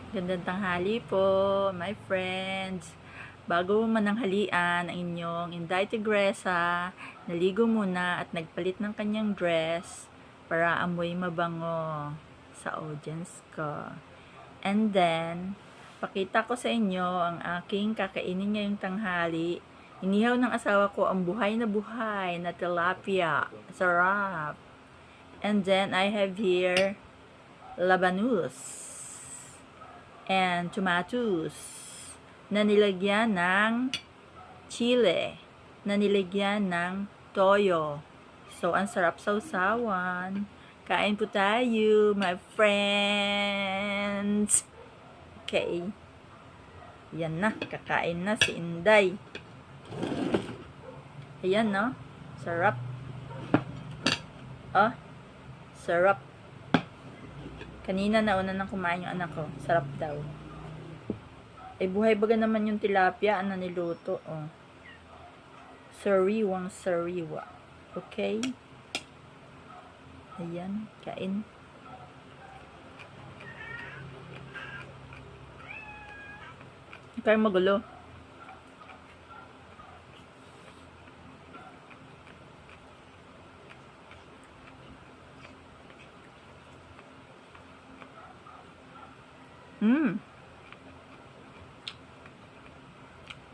Gandang tanghali po, my friends. Bago mananghalian ang inyong Inday Tigresa, naligo muna at nagpalit ng kanyang dress para amoy mabango sa audience ko. And then, pakita ko sa inyo ang aking kakainin ngayong tanghali. Inihaw ng asawa ko ang buhay na tilapia. Sarap! And then, I have here labanus and tomatoes na nilagyan ng chile, na nilagyan ng toyo. So, ang sarap sausawan. Kain po tayo, my friends. Okay. Yan na, kakain na si Inday. Ayan, no? Sarap. Oh, sarap. Kanina nauna nang kumain yung anak ko. Sarap daw. Ay, buhay baga naman yung tilapia na niluto. Oh. Sariwang sariwa. Okay? Ayan. Kain. Huwag kayong magulo.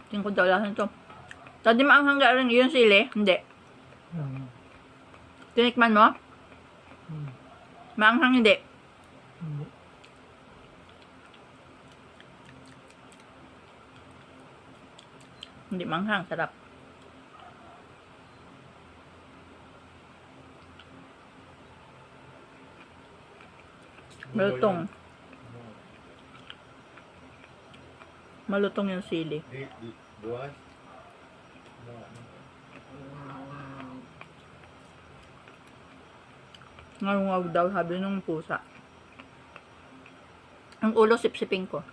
Tingin ko daw lahat nito. Tadi maanghang ka rin yung sili? Hindi. Tinikman mo? Maanghang hindi. Hindi maanghang. Sarap. Malutong. Malutong yung sili. Buwas? Ngawag daw, sabi nung pusa. Ang ulo sipsipin ko.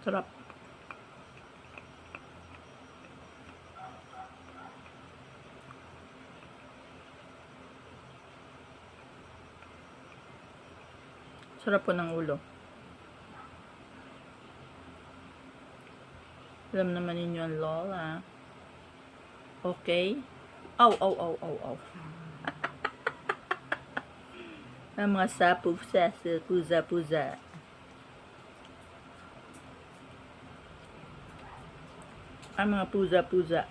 Sarap. Sarap po ng ulo. Alam naman ninyo ang lola. Okay? Aw. Ang mga sapu-sa, puza-puza. Ang mga puza-puza.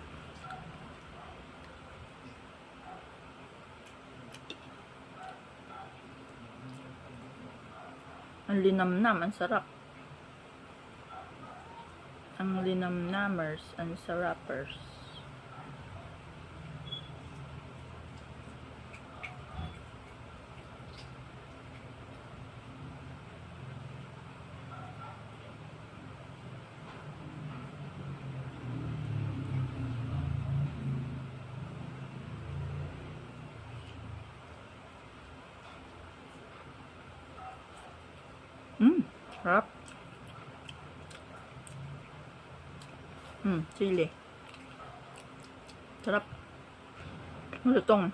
Ang linamnam, ang sarap. Ang linamnamers, ang sarapers. Sarap. Chili. Sarap. Malutong.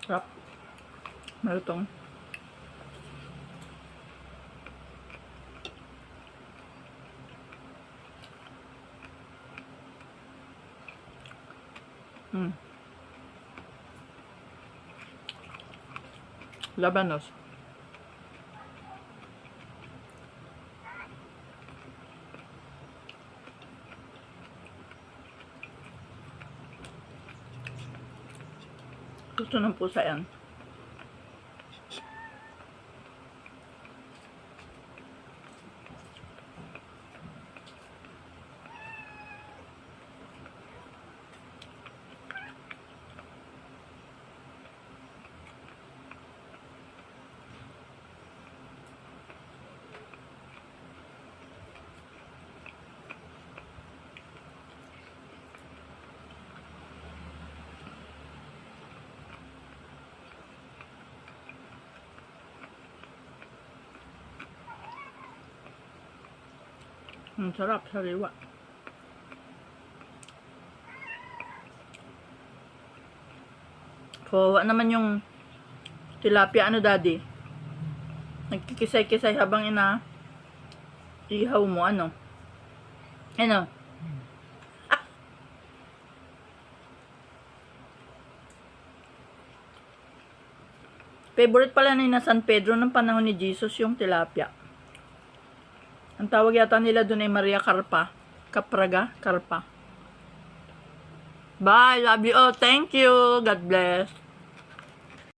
Sarap. Malutong. Labanos. Gusto ng pusa yan. Sarap, sariwa. Kawawa naman yung Tilapia, ano daddy? Nagkikisay-kisay habang ihaw mo, ano? Ano? Favorite pala ni na San Pedro ng panahon ni Jesus yung tilapia. Ang tawag yata nila doon ay Maria Carpa. Capraga? Carpa. Bye! Love you all. Thank you. God bless.